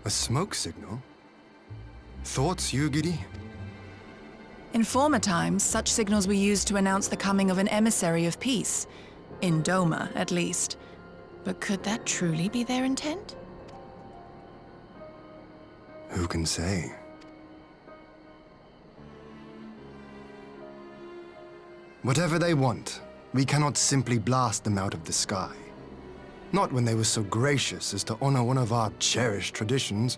A smoke signal? Thoughts, Yugiri? In former times, such signals were used to announce the coming of an emissary of peace. In Doma, at least. But could that truly be their intent? Who can say? Whatever they want, we cannot simply blast them out of the sky. Not when they were so gracious as to honor one of our cherished traditions.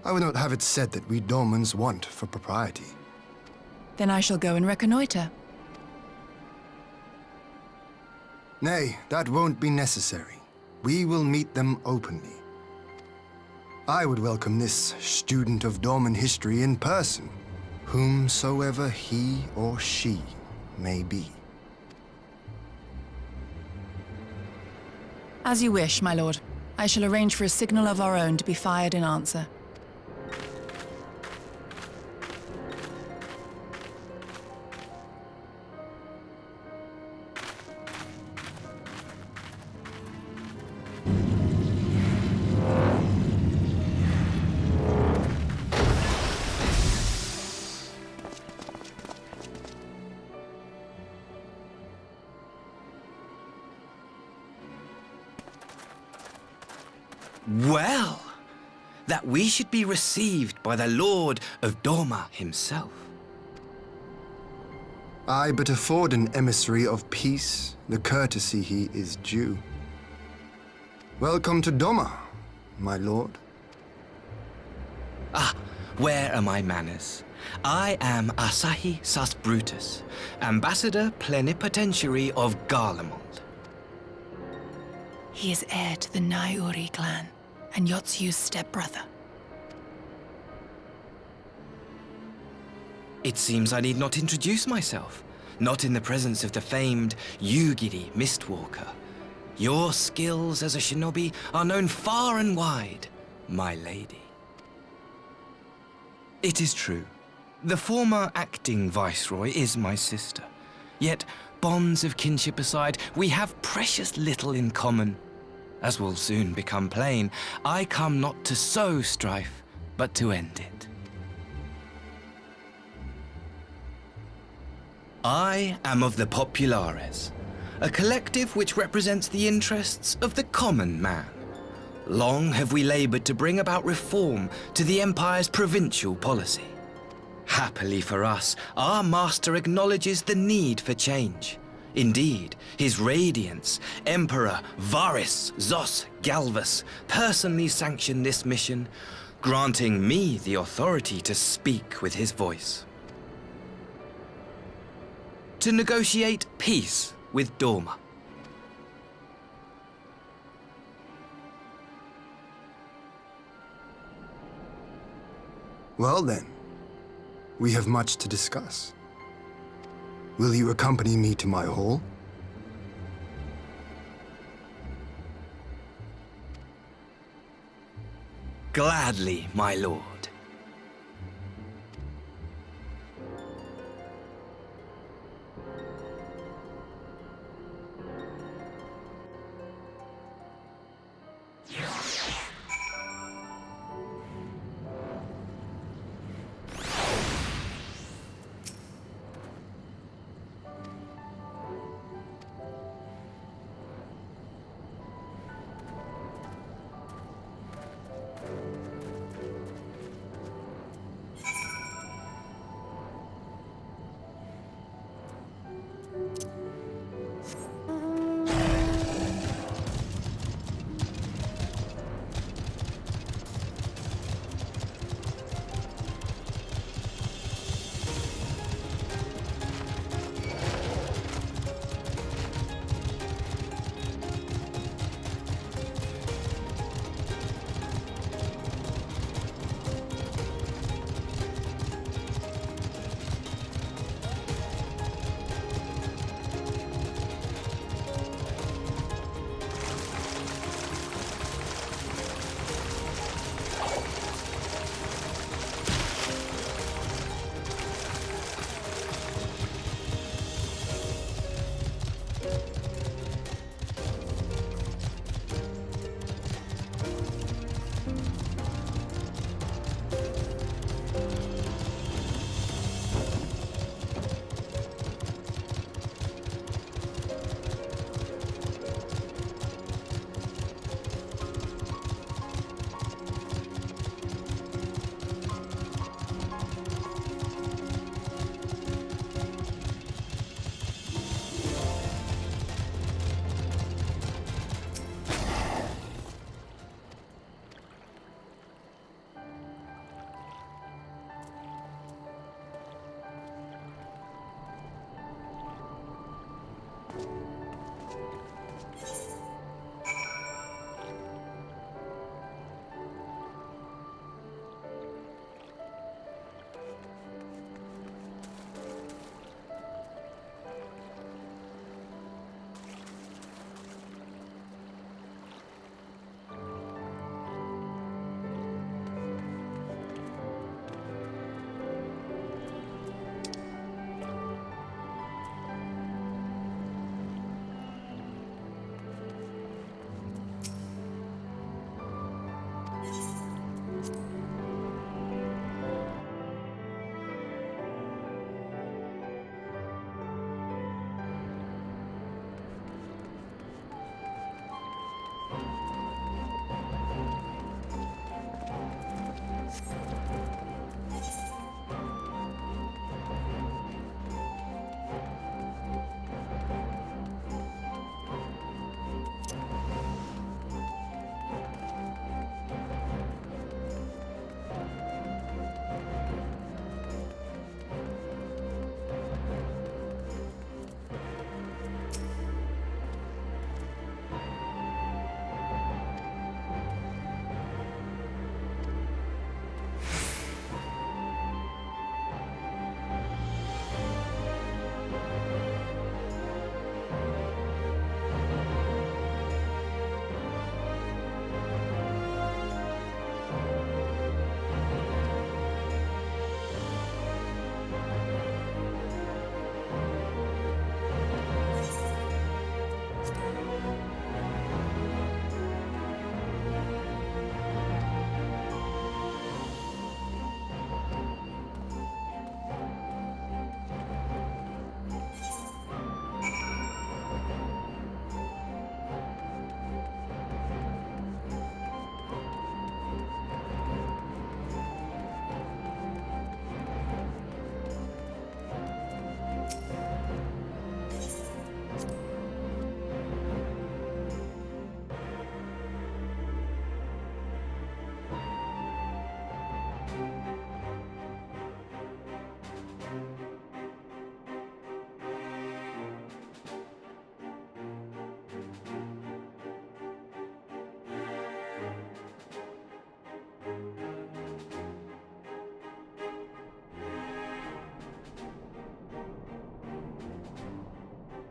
I would not have it said that we Domans want for propriety. Then I shall go and reconnoiter. Nay, that won't be necessary. We will meet them openly. I would welcome this student of Doman history in person, whomsoever he or she may be. As you wish, my lord. I shall arrange for a signal of our own to be fired in answer. Well, that we should be received by the Lord of Doma himself. I but afford an emissary of peace the courtesy he is due. Welcome to Doma, my lord. Ah, where are my manners? I am Asahi Sas Brutus, ambassador plenipotentiary of Garlemald. He is heir to the Naiuri clan, and Yotsu's stepbrother. It seems I need not introduce myself, not in the presence of the famed Yugiri Mistwalker. Your skills as a shinobi are known far and wide, my lady. It is true. The former acting viceroy is my sister. Yet, bonds of kinship aside, we have precious little in common. As will soon become plain, I come not to sow strife, but to end it. I am of the Populares, a collective which represents the interests of the common man. Long have we labored to bring about reform to the Empire's provincial policy. Happily for us, our master acknowledges the need for change. Indeed, His Radiance, Emperor Varys Zos Galvus, personally sanctioned this mission, granting me the authority to speak with his voice. To negotiate peace with Doma. Well then, we have much to discuss. Will you accompany me to my hall? Gladly, my lord.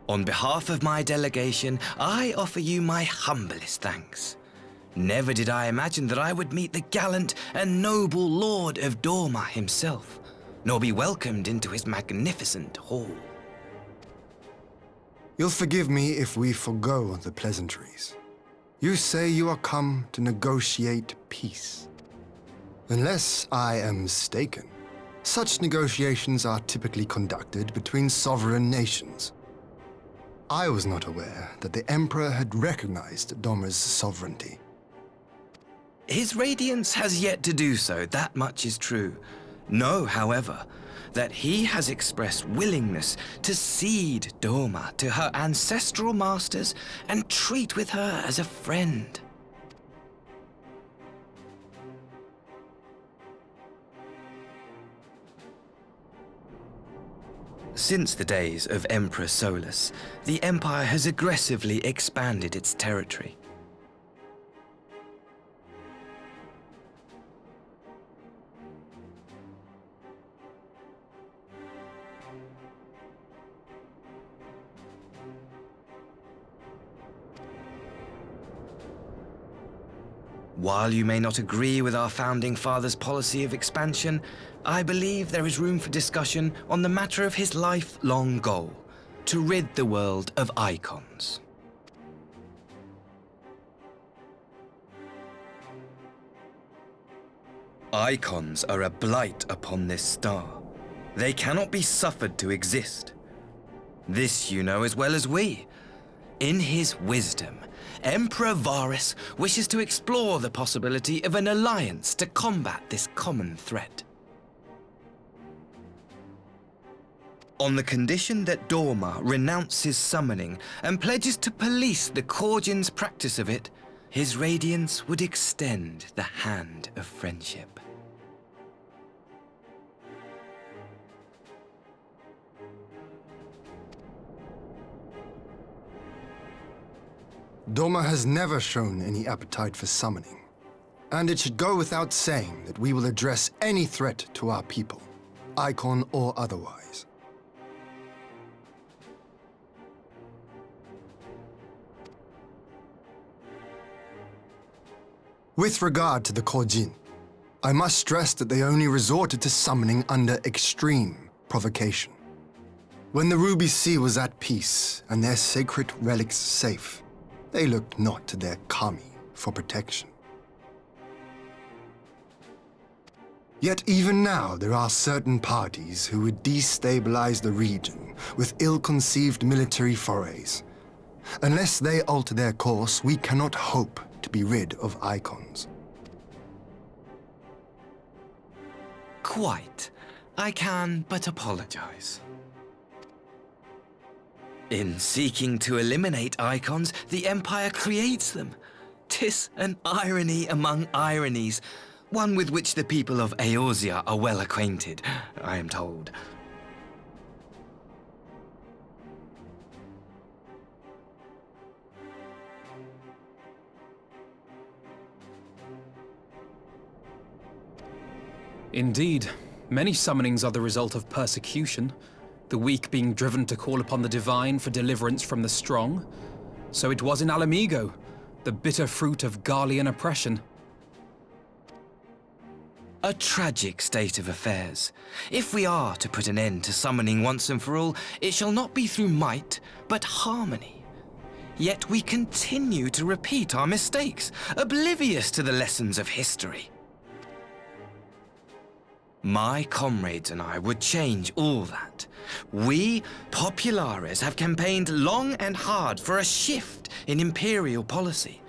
On behalf of my delegation, I offer you my humblest thanks. Never did I imagine that I would meet the gallant and noble Lord of Dorma himself, nor be welcomed into his magnificent hall. You'll forgive me if we forgo the pleasantries. You say you are come to negotiate peace. Unless I am mistaken, such negotiations are typically conducted between sovereign nations. I was not aware that the Emperor had recognized Dorma's sovereignty. His Radiance has yet to do so, that much is true. Know, however, that he has expressed willingness to cede Dorma to her ancestral masters and treat with her as a friend. Since the days of Emperor Solus, the Empire has aggressively expanded its territory. While you may not agree with our founding father's policy of expansion, I believe there is room for discussion on the matter of his lifelong goal, to rid the world of icons. Icons are a blight upon this star. They cannot be suffered to exist. This you know as well as we. In his wisdom, Emperor Varus wishes to explore the possibility of an alliance to combat this common threat. On the condition that Dorma renounces summoning and pledges to police the Cordians' practice of it, his Radiance would extend the hand of friendship. Doma has never shown any appetite for summoning. And it should go without saying that we will address any threat to our people, icon or otherwise. With regard to the Kojin, I must stress that they only resorted to summoning under extreme provocation. When the Ruby Sea was at peace and their sacred relics safe, they looked not to their kami for protection. Yet even now there are certain parties who would destabilize the region with ill-conceived military forays. Unless they alter their course, we cannot hope to be rid of icons. Quite. I can but apologize. In seeking to eliminate icons, the Empire creates them. 'Tis an irony among ironies, one with which the people of Eorzea are well acquainted, I am told. Indeed, many summonings are the result of persecution, the weak being driven to call upon the divine for deliverance from the strong. So it was in Alamigo, the bitter fruit of Garlean oppression. A tragic state of affairs. If we are to put an end to summoning once and for all, it shall not be through might, but harmony. Yet we continue to repeat our mistakes, oblivious to the lessons of history. My comrades and I would change all that. We, Populares, have campaigned long and hard for a shift in imperial policy.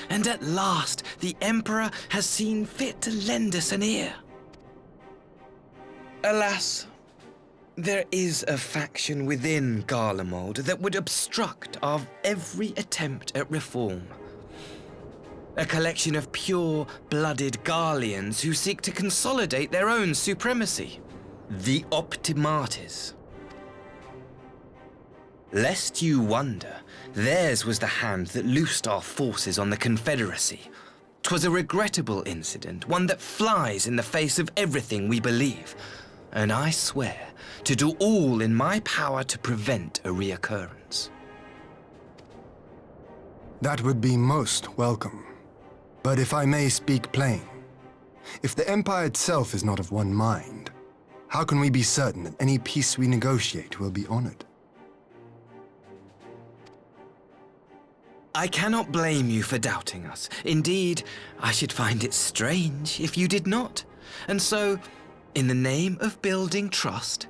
And at last, the Emperor has seen fit to lend us an ear. Alas, there is a faction within Garlemald that would obstruct our every attempt at reform. A collection of pure-blooded Garleans who seek to consolidate their own supremacy. The Optimates. Lest you wonder, theirs was the hand that loosed our forces on the Confederacy. 'Twas a regrettable incident, one that flies in the face of everything we believe. And I swear to do all in my power to prevent a reoccurrence. That would be most welcome. But if I may speak plain, if the Empire itself is not of one mind, how can we be certain that any peace we negotiate will be honored? I cannot blame you for doubting us. Indeed, I should find it strange if you did not. And so, in the name of building trust,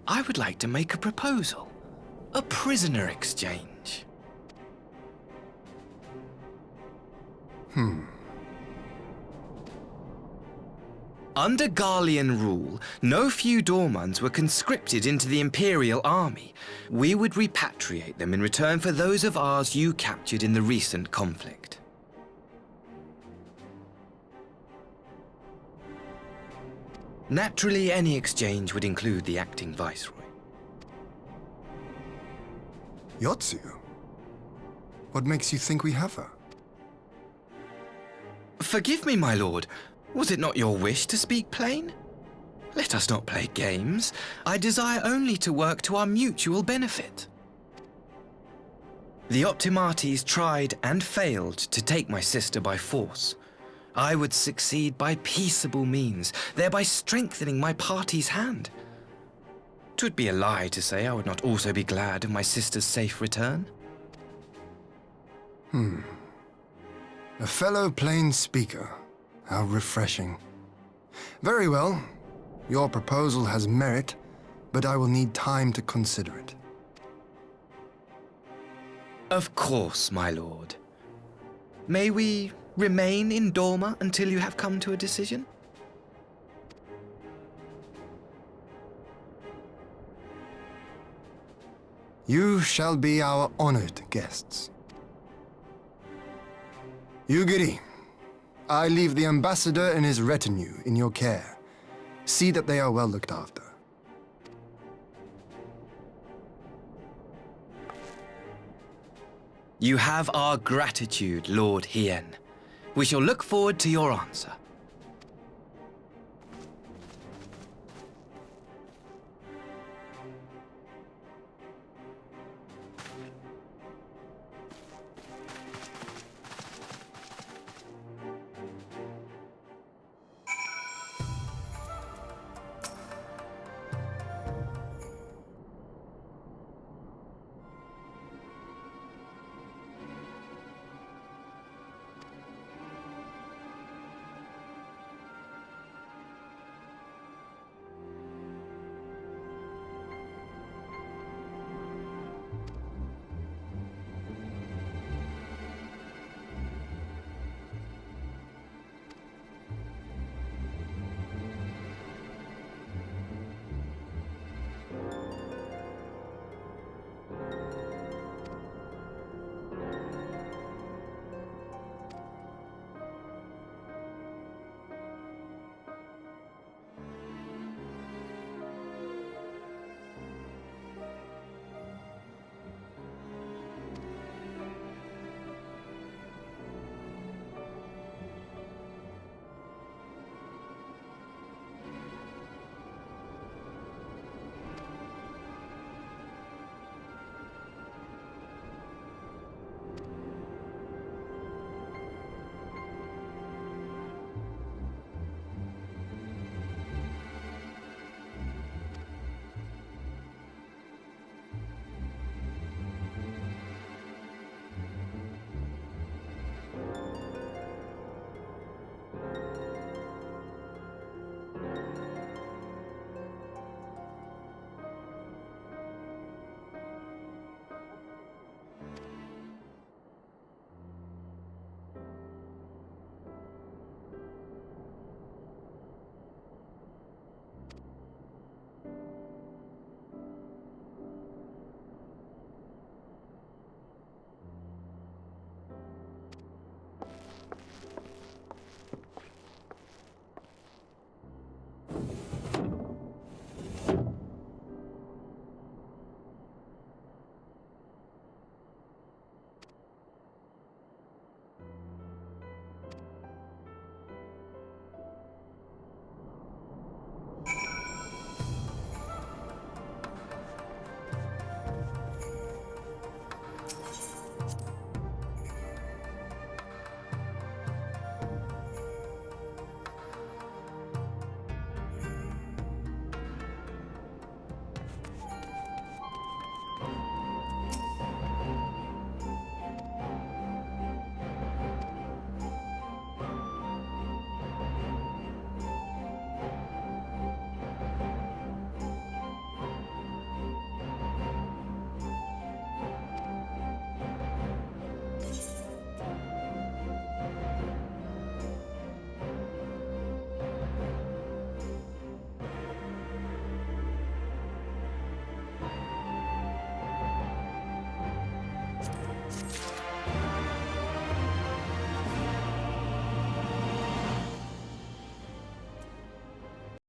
I would like to make a proposal. A prisoner exchange. Under Garlean rule, no few Dormans were conscripted into the Imperial army. We would repatriate them in return for those of ours you captured in the recent conflict. Naturally, any exchange would include the acting Viceroy. Yotsu? What makes you think we have her? Forgive me, my lord. Was it not your wish to speak plain? Let us not play games. I desire only to work to our mutual benefit. The Optimates tried and failed to take my sister by force. I would succeed by peaceable means, thereby strengthening my party's hand. 'Twould be a lie to say I would not also be glad of my sister's safe return. A fellow plain speaker. How refreshing. Very well. Your proposal has merit, but I will need time to consider it. Of course, my lord. May we remain in Dorma until you have come to a decision? You shall be our honored guests. Yugiri, I leave the ambassador and his retinue in your care. See that they are well looked after. You have our gratitude, Lord Hien. We shall look forward to your answer.